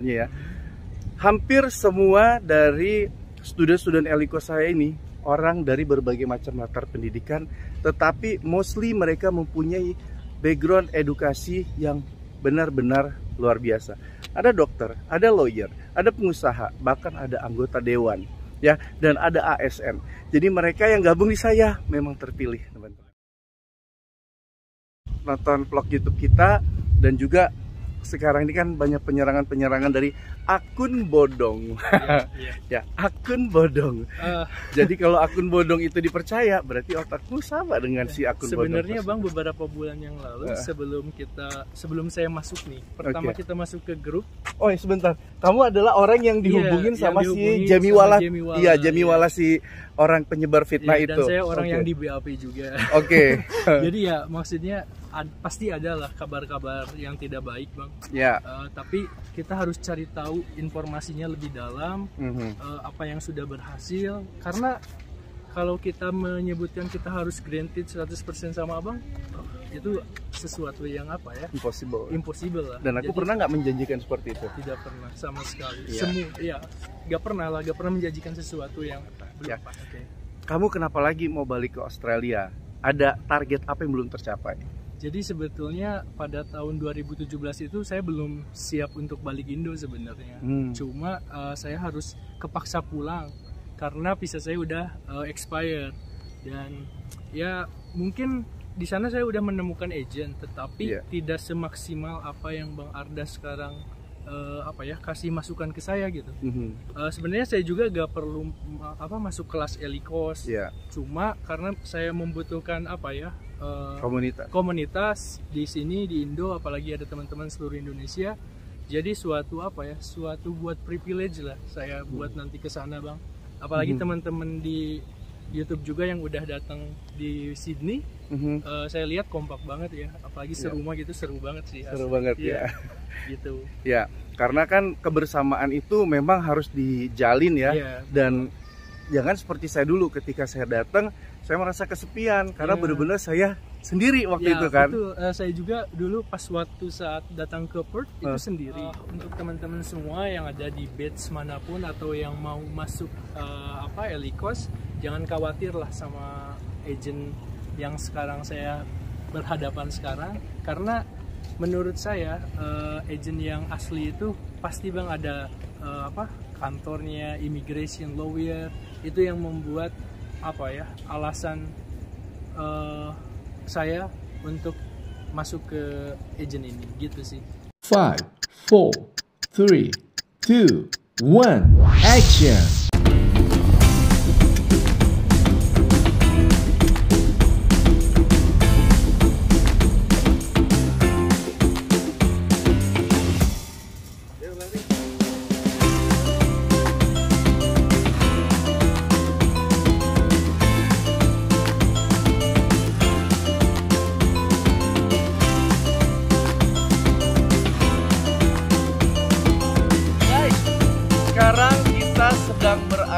ya. Hampir semua dari student-student Elikos saya ini orang dari berbagai macam latar pendidikan, tetapi mostly mereka mempunyai background edukasi yang benar-benar luar biasa. Ada dokter, ada lawyer, ada pengusaha, bahkan ada anggota dewan, ya, dan ada ASN. Jadi mereka yang gabung di saya memang terpilih, teman-teman. Nonton vlog YouTube kita, dan juga sekarang ini kan banyak penyerangan dari akun bodong. Ya, akun bodong. Jadi kalau akun bodong itu dipercaya, berarti otakku sama dengan si akun bodong. Sebenarnya Bang, beberapa bulan yang lalu sebelum saya masuk nih, pertama kita masuk ke grup. Oh ya, sebentar, kamu adalah orang yang dihubungin sama si Jamie Wala. Iya, Jamie Wala, si orang penyebar fitnah itu. Dan saya orang yang di BAP juga. Oke. Jadi ya maksudnya pasti ada lah kabar-kabar yang tidak baik, Bang. Ya. Tapi kita harus cari tahu informasinya lebih dalam, apa yang sudah berhasil. Karena kalau kita menyebutkan kita harus granted 100% sama Abang, itu sesuatu yang apa ya? Impossible lah. Dan aku pernah nggak menjanjikan seperti itu? Tidak pernah sama sekali. Ya. Nggak pernah menjanjikan sesuatu yang belum pas. Okay. Kamu kenapa lagi mau balik ke Australia? Ada target apa yang belum tercapai? Jadi sebetulnya pada tahun 2017 itu saya belum siap untuk balik Indo sebenarnya. Cuma saya harus kepaksa pulang karena visa saya udah expired. Dan ya mungkin di sana saya udah menemukan agent, tetapi tidak semaksimal apa yang Bang Arda sekarang kasih masukan ke saya gitu. Sebenarnya saya juga gak perlu masuk kelas Elikos. Cuma karena saya membutuhkan komunitas di sini di Indo, apalagi ada teman-teman seluruh Indonesia. Jadi suatu buat privilege lah saya buat nanti ke sana, Bang. Apalagi teman-teman di YouTube juga yang udah datang di Sydney. Saya lihat kompak banget ya, apalagi serumah gitu, seru banget sih. Seru banget ya. Gitu. Ya, karena kan kebersamaan itu memang harus dijalin ya. Dan jangan seperti saya dulu, ketika saya datang saya merasa kesepian karena benar-benar saya sendiri waktu itu kan. Betul. Saya juga dulu pas waktu saat datang ke Perth itu sendiri. Untuk teman-teman semua yang ada di batch manapun atau yang mau masuk Elikos, jangan khawatir lah sama agent yang sekarang saya berhadapan sekarang, karena menurut saya agent yang asli itu pasti Bang ada kantornya, immigration lawyer, itu yang membuat alasan saya untuk masuk ke agent ini gitu sih. 5, 4, 3, 2, 1, action!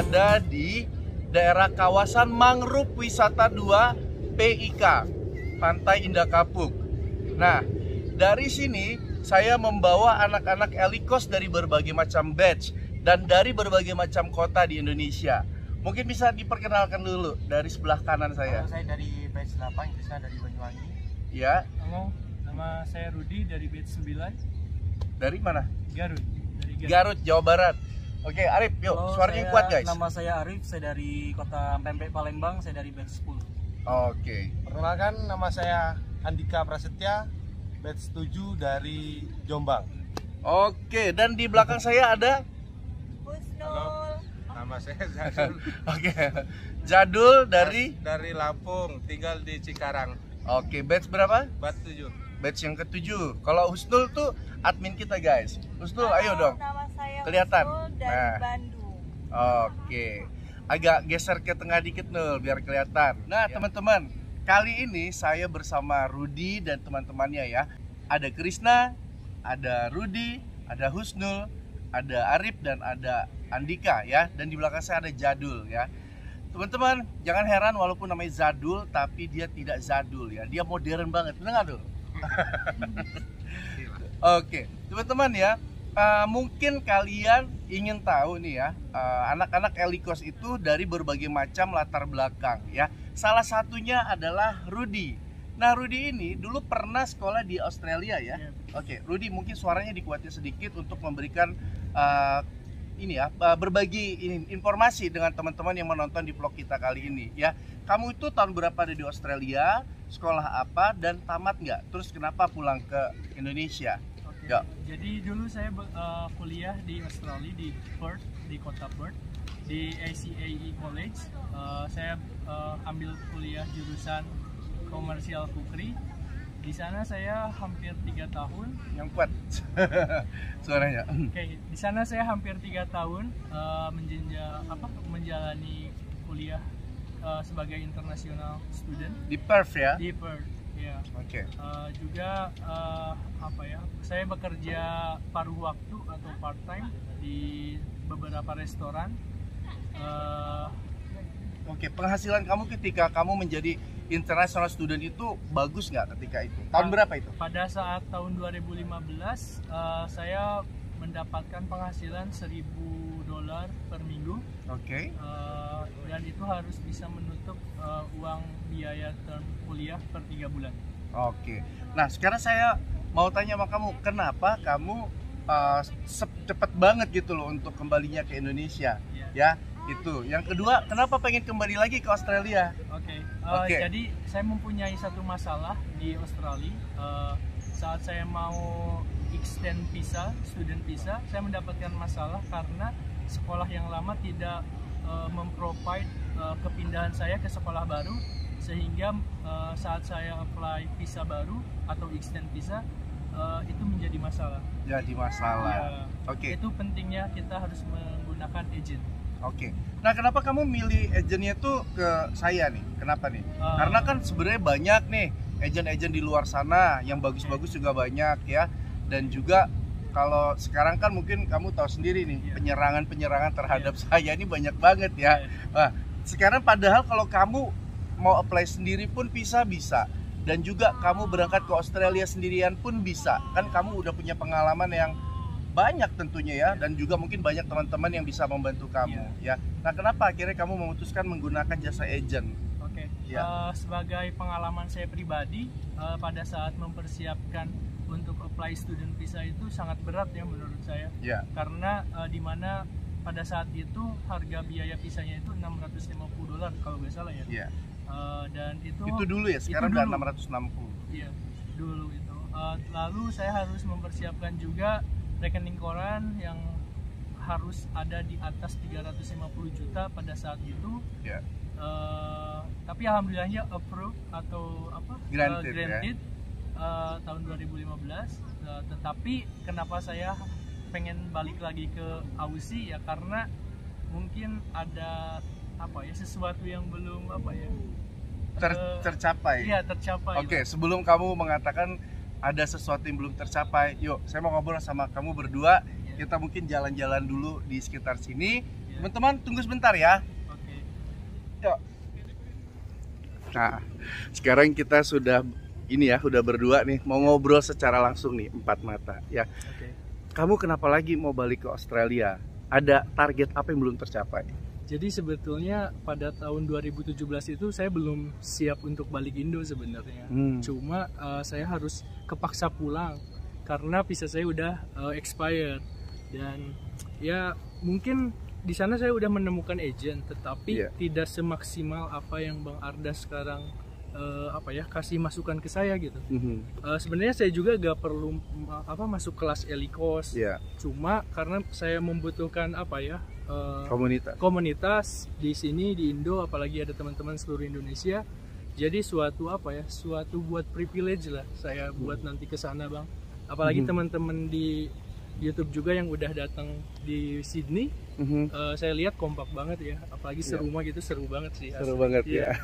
Ada di daerah kawasan Mangrove Wisata 2 PIK, Pantai Indah Kapuk. Nah, dari sini saya membawa anak-anak Elikos dari berbagai macam batch dan dari berbagai macam kota di Indonesia. Mungkin bisa diperkenalkan dulu dari sebelah kanan saya. Saya dari batch 8, Krisna dari Banyuwangi. Ya. Halo, nama saya Rudi dari batch 9. Dari mana? Garut. Garut, Jawa Barat. Oke, Arif, yuk, suaranya kuat guys. Nama saya Arif, saya dari kota Pempek Palembang, saya dari batch 10. Oke. Perkenalkan, nama saya Andika Prasetya, batch 7 dari Jombang. Oke, dan di belakang saya ada Husnul. Nama saya Jadul. Oke. Jadul dari Lampung, tinggal di Cikarang. Oke, batch berapa? Batch 7. Batch yang ke-7. Kalau Husnul tuh admin kita guys. Husnul, ayo dong. Nama saya Kelihatan. Husnul dari Bandung. Oke. Agak geser ke tengah dikit Nul biar kelihatan. Nah, teman-teman, kali ini saya bersama Rudi dan teman-temannya ya. Ada Krisna, ada Rudi, ada Husnul, ada Arif dan ada Andika ya. Dan di belakang saya ada Jadul ya. Teman-teman, jangan heran walaupun namanya Zadul tapi dia tidak Zadul ya. Dia modern banget. Benar nggak, Dul? Oke, teman-teman ya, Mungkin kalian ingin tahu nih ya, anak-anak Elikos itu dari berbagai macam latar belakang ya. Salah satunya adalah Rudy. Nah, Rudy ini dulu pernah sekolah di Australia ya. Oke, Rudy mungkin suaranya dikuatin sedikit untuk memberikan berbagi informasi dengan teman-teman yang menonton di vlog kita kali ini ya. Kamu itu tahun berapa ada di Australia, sekolah apa, dan tamat nggak? Terus kenapa pulang ke Indonesia? Ya. Jadi dulu saya kuliah di Australia, di Perth, di kota Perth, di ACAE College. Saya ambil kuliah jurusan Commercial Cookery. Di sana saya hampir 3 tahun. Yang kuat suaranya. Oke, di sana saya hampir 3 tahun menjalani kuliah sebagai international student Di Perth ya? di Perth. Ya. Oke. Juga saya bekerja paruh waktu atau part time di beberapa restoran. Oke, penghasilan kamu ketika kamu menjadi international student itu bagus nggak ketika itu? Tahun berapa itu? Pada saat tahun 2015 saya mendapatkan penghasilan $1.000 per minggu. Oke. Dan itu harus bisa menutup uang biaya term kuliah per 3 bulan. Oke. Nah, sekarang saya mau tanya sama kamu, kenapa kamu cepet banget gitu loh untuk kembalinya ke Indonesia? Ya, itu. Yang kedua, kenapa pengen kembali lagi ke Australia? Oke. Oke. Jadi saya mempunyai satu masalah di Australia. Saat saya mau extend visa, student visa, saya mendapatkan masalah karena sekolah yang lama tidak memprovide kepindahan saya ke sekolah baru, sehingga saat saya apply visa baru atau extend visa itu menjadi masalah. Jadi masalah. Ya, Oke. Itu pentingnya kita harus menggunakan agent. Oke. Nah, kenapa kamu milih agennya tuh ke saya nih? Kenapa nih? Karena kan sebenarnya banyak nih agen-agen di luar sana yang bagus-bagus juga banyak ya. Dan juga kalau sekarang kan mungkin kamu tahu sendiri nih, penyerangan-penyerangan terhadap saya ini banyak banget ya. Nah, sekarang padahal kalau kamu mau apply sendiri pun bisa. Dan juga kamu berangkat ke Australia sendirian pun bisa. Kan kamu udah punya pengalaman yang banyak tentunya ya, dan juga mungkin banyak teman-teman yang bisa membantu kamu ya. Nah, kenapa akhirnya kamu memutuskan menggunakan jasa agent? Oke. Sebagai pengalaman saya pribadi, pada saat mempersiapkan untuk apply student visa itu sangat berat ya menurut saya. Karena dimana pada saat itu harga biaya visanya itu $650 kalau nggak salah ya. Dan itu dulu ya, sekarang udah 660. Iya, dulu itu. Lalu saya harus mempersiapkan juga rekening koran yang harus ada di atas 350 juta pada saat itu. Tapi alhamdulillahnya approve atau granted tahun 2015. Tetapi kenapa saya pengen balik lagi ke Aussie ya, karena mungkin ada sesuatu yang belum tercapai. Iya, tercapai. Oke, sebelum kamu mengatakan ada sesuatu yang belum tercapai, yuk saya mau ngobrol sama kamu berdua. Kita mungkin jalan-jalan dulu di sekitar sini. Teman-teman tunggu sebentar ya. Oke. Yuk. Nah, sekarang kita sudah udah berdua nih, mau ngobrol secara langsung nih, 4 mata ya. Kamu kenapa lagi mau balik ke Australia? Ada target apa yang belum tercapai? Jadi sebetulnya pada tahun 2017 itu saya belum siap untuk balik Indo sebenarnya. Cuma saya harus kepaksa pulang karena visa saya udah expired. Dan ya mungkin di sana saya udah menemukan agent, tetapi tidak semaksimal apa yang Bang Arda sekarang kasih masukan ke saya gitu. Sebenarnya saya juga gak perlu masuk kelas Elikos. Cuma karena saya membutuhkan komunitas di sini di Indo, apalagi ada teman-teman seluruh Indonesia. Jadi suatu buat privilege lah saya buat nanti ke sana, Bang. Apalagi teman-teman di YouTube juga yang udah datang di Sydney. Saya lihat kompak banget ya, apalagi serumah gitu, seru banget sih. Seru banget ya.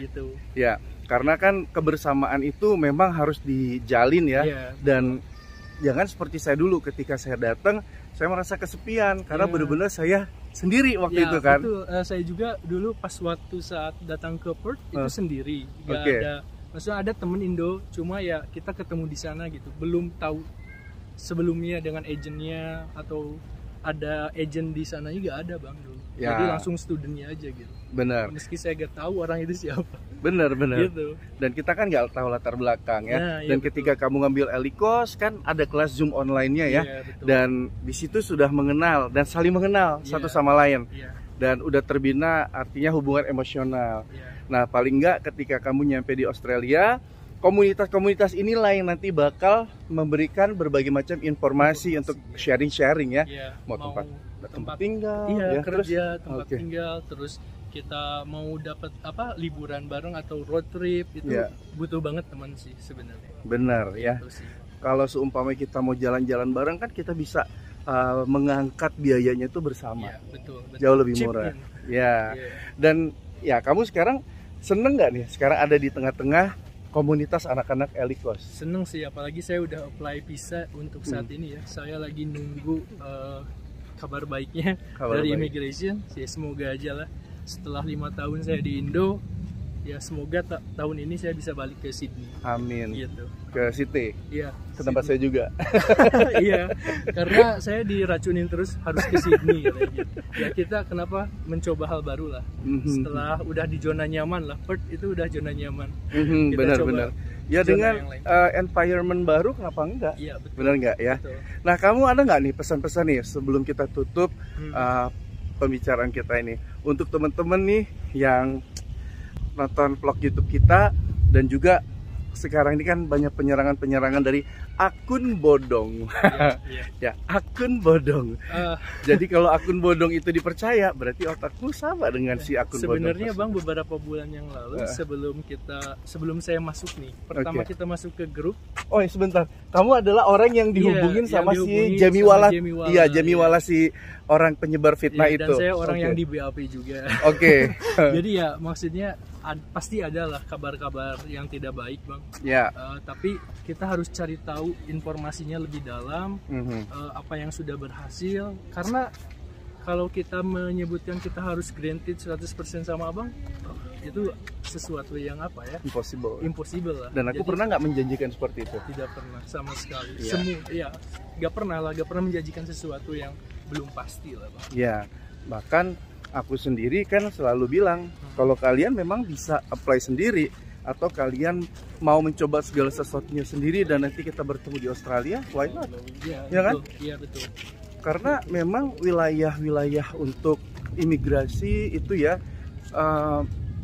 Gitu. Ya, karena kan kebersamaan itu memang harus dijalin ya. Dan jangan seperti saya dulu, ketika saya datang saya merasa kesepian karena benar-benar saya sendiri waktu itu kan. Saya juga dulu pas waktu saat datang ke Perth itu sendiri, nggak ada, maksudnya ada temen Indo, cuma ya kita ketemu di sana gitu, belum tahu sebelumnya dengan agennya atau ada agent di sana juga ada bang dulu. Ya. Jadi langsung studentnya aja gitu. Benar. Meski saya gak tahu orang itu siapa. Benar. Gitu. Dan kita kan nggak tahu latar belakang ya. Nah, Dan iya, ketika kamu ngambil Elikos kan ada kelas Zoom online-nya ya. Iya, betul. Dan di situ sudah mengenal dan saling mengenal Iya. satu sama lain. Iya. Dan udah terbina artinya hubungan emosional. Iya. Nah, paling nggak ketika kamu nyampe di Australia, komunitas-komunitas inilah yang nanti bakal memberikan berbagai macam informasi untuk sharing-sharing ya. Iya. Mau tempat tinggal, iya, ya, kerja, terus, tempat oke. tinggal, terus kita mau dapat liburan bareng atau road trip itu Iya. butuh banget teman sih sebenarnya. Benar ya. Gitu sih. Kalau seumpama kita mau jalan-jalan bareng kan kita bisa mengangkat biayanya itu bersama. Iya, betul. Jauh lebih Chip murah. in. Ya. Iya. Dan ya kamu sekarang seneng nggak nih sekarang ada di tengah-tengah komunitas anak-anak Elikos? Seneng sih, apalagi saya udah apply visa untuk saat ini ya. Saya lagi nunggu kabar baiknya Kabar dari baik. immigration. Ya semoga aja lah. Setelah 5 tahun saya di Indo, ya semoga tahun ini saya bisa balik ke Sydney. Amin. Gitu. Ke Sydney, Iya. ke tempat saya juga. Iya, karena saya diracunin terus harus ke Sydney katanya. Ya kita kenapa mencoba hal baru lah. Setelah udah di zona nyaman lah, Perth itu udah zona nyaman. Kita Benar-benar. coba Ya zona dengan yang lain. environment baru kenapa enggak? Iya betul. Benar nggak ya? Betul. Nah, kamu ada nggak nih pesan-pesan nih sebelum kita tutup pembicaraan kita ini untuk teman-teman nih yang nonton vlog YouTube kita dan juga sekarang ini kan banyak penyerangan dari akun bodong. Iya. Ya, akun bodong. Jadi kalau akun bodong itu dipercaya, berarti otakmu sama dengan si akun bodong. Sebenarnya tersebut. Bang beberapa bulan yang lalu sebelum saya masuk nih, pertama Oke. kita masuk ke grup. Oh ya sebentar, kamu adalah orang yang dihubungin Iya, sama yang si dihubungin Jamie sama Wala. Jamie Wala, Iya, Jamie iya. Wala si orang penyebar fitnah Iya, itu. dan saya orang Oke. yang di BAP juga. Oke. Jadi ya maksudnya pasti ada lah kabar-kabar yang tidak baik Bang. Ya. Tapi kita harus cari tahu informasinya lebih dalam, Mhm. apa yang sudah berhasil. Karena kalau kita menyebutkan kita harus granted 100% sama Abang, itu sesuatu yang apa ya? Impossible. Impossible lah. Dan aku Jadi, pernah nggak menjanjikan seperti itu. tidak pernah sama sekali. Iya. Gak pernah menjanjikan sesuatu yang belum pasti lah Bang. Ya, bahkan aku sendiri kan selalu bilang kalau kalian memang bisa apply sendiri atau kalian mau mencoba segala sesuatunya sendiri dan nanti kita bertemu di Australia, why not? Iya, Ya kan? betul. Iya betul. Karena memang wilayah-wilayah untuk imigrasi itu ya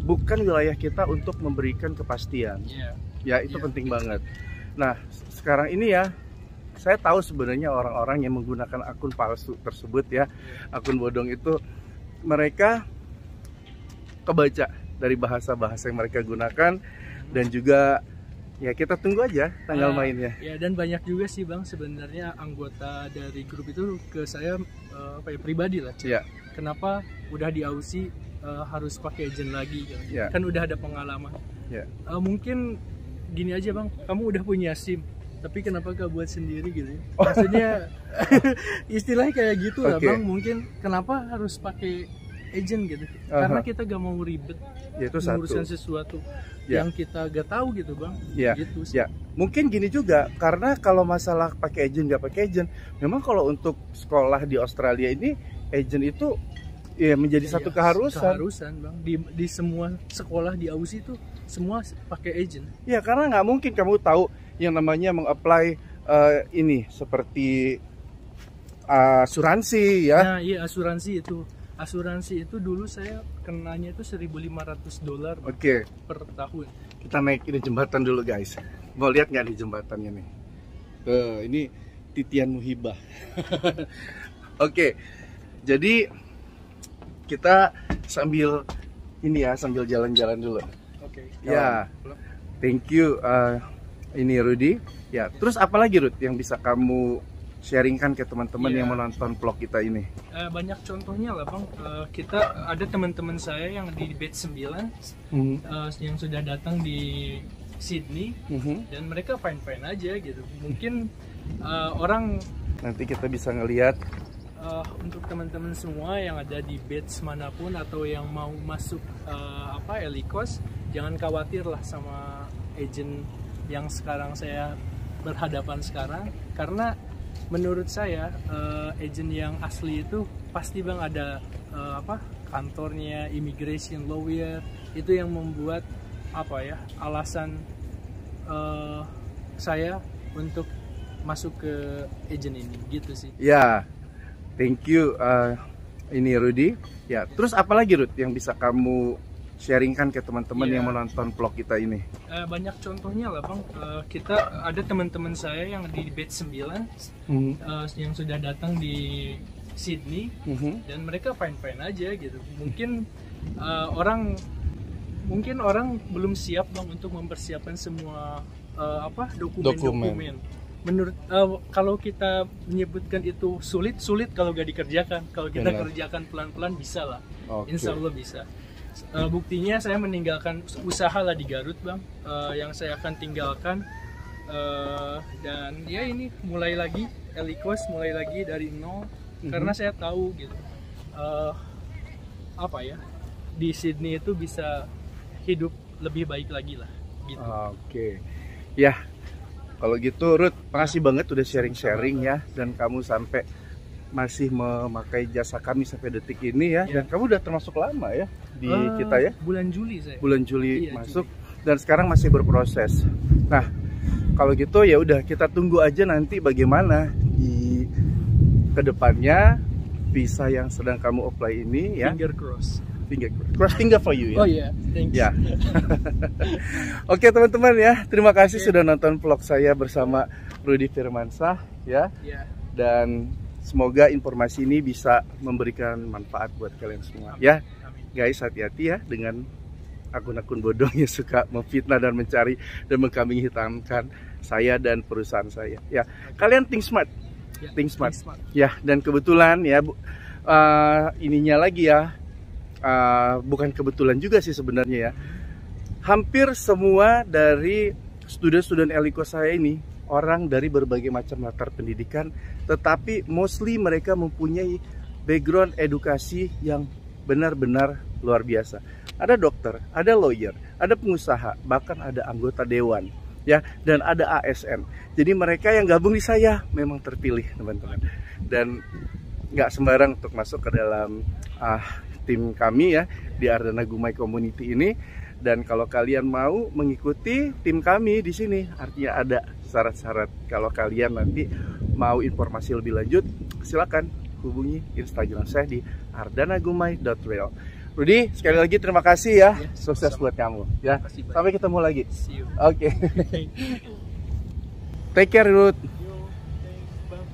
bukan wilayah kita untuk memberikan kepastian. Iya. Ya itu Iya. penting banget. Nah sekarang ini ya saya tahu sebenarnya orang-orang yang menggunakan akun palsu tersebut ya, akun bodong itu mereka kebaca dari bahasa-bahasa yang mereka gunakan dan juga ya kita tunggu aja tanggal mainnya. Ya dan banyak juga sih Bang sebenarnya anggota dari grup itu ke saya pribadi lah. Ya. Kenapa udah di Aussie harus pakai agent lagi kan? Ya. Kan udah ada pengalaman. Ya. Mungkin gini aja Bang, kamu udah punya SIM tapi kenapa gak buat sendiri gitu ya? Maksudnya istilahnya kayak gitu lah Oke. Bang, mungkin kenapa harus pakai agent gitu? Karena kita gak mau ribet Ya, itu satu. mengurusan sesuatu Ya. yang kita gak tahu gitu Bang. Ya, Gitu sih. ya. Mungkin gini juga, karena kalau masalah pakai agent nggak pakai agent, memang kalau untuk sekolah di Australia ini, agent itu ya menjadi satu Iya, keharusan. keharusan Bang. Di semua sekolah di Aussie itu semua pakai agent. Ya, karena nggak mungkin kamu tahu yang namanya mengapply ini seperti asuransi ya. Nah, iya asuransi itu. Asuransi itu dulu saya kenanya itu $1.500 Oke, per tahun. kita naik ini jembatan dulu guys. Mau lihat nggak nih jembatannya nih? Tuh, ini titian Muhibah. Oke, jadi kita sambil ini ya, sambil jalan-jalan dulu. Oke. Ya, thank you. Ini Rudy. Ya, terus apa lagi Rud yang bisa kamu sharingkan ke teman-teman Iya. yang menonton vlog kita ini? Banyak contohnya lah Bang. Kita ada teman-teman saya yang di batch 9 yang sudah datang di Sydney dan mereka fine-fine aja gitu. Mungkin orang Nanti kita bisa ngelihat. untuk teman-teman semua yang ada di batch manapun atau yang mau masuk Elikos, jangan khawatir lah sama agent yang sekarang saya berhadapan sekarang, karena menurut saya agent yang asli itu pasti bang ada kantornya, immigration lawyer, itu yang membuat alasan saya untuk masuk ke agent ini gitu sih. Ya, thank you ini Rudy. Ya, terus apa lagi Rud yang bisa kamu sharingkan ke teman-teman yang menonton vlog kita ini? Banyak contohnya lah bang. Kita ada teman-teman saya yang di batch 9 yang sudah datang di Sydney dan mereka fine-fine aja gitu. Mungkin orang belum siap bang untuk mempersiapkan semua dokumen. Menurut kalau kita menyebutkan itu sulit kalau gak dikerjakan. Kalau kita kerjakan pelan-pelan bisa lah. Insya Allah bisa. Buktinya saya meninggalkan usaha lah di Garut bang, yang saya akan tinggalkan dan ya ini mulai lagi Elikos, mulai lagi dari nol karena saya tahu gitu di Sydney itu bisa hidup lebih baik lagi lah gitu. Ya kalau gitu Ruth, makasih banget udah sharing-sharing ya, dan kamu sampai masih memakai jasa kami sampai detik ini ya. Dan kamu udah termasuk lama ya di kita ya. Bulan Juli saya. Bulan Juli masuk Juli. Dan sekarang masih berproses. Nah, kalau gitu ya udah kita tunggu aja nanti bagaimana di kedepannya visa yang sedang kamu apply ini ya. Finger cross. Cross finger for you ya. Oh iya, thank you. Ya. Oke teman-teman ya, terima kasih sudah nonton vlog saya bersama Rudy Firmansyah ya. Dan semoga informasi ini bisa memberikan manfaat buat kalian semua. Amin. Ya, guys, hati-hati ya dengan akun-akun bodong yang suka memfitnah dan mencari dan mengkambing hitamkan saya dan perusahaan saya. Ya, kalian think smart, think smart. Ya, dan kebetulan ya, ininya lagi ya, bukan kebetulan juga sih sebenarnya ya. Hampir semua dari student Eliko saya ini orang dari berbagai macam latar pendidikan, tetapi mostly mereka mempunyai background edukasi yang benar-benar luar biasa. Ada dokter, ada lawyer, ada pengusaha, bahkan ada anggota dewan, ya, dan ada ASN. Jadi mereka yang gabung di saya memang terpilih, teman-teman. Dan nggak sembarang untuk masuk ke dalam tim kami ya di Ardana Gumai Community ini. Dan kalau kalian mau mengikuti tim kami di sini, artinya ada syarat-syarat. Kalau kalian nanti mau informasi lebih lanjut, silakan hubungi Instagram saya di ardanagumai.real. Rudy, sekali lagi terima kasih ya. Sukses buat kamu ya. Sampai ketemu lagi. Oke. Take care, Ruth. Yo, thanks, bang.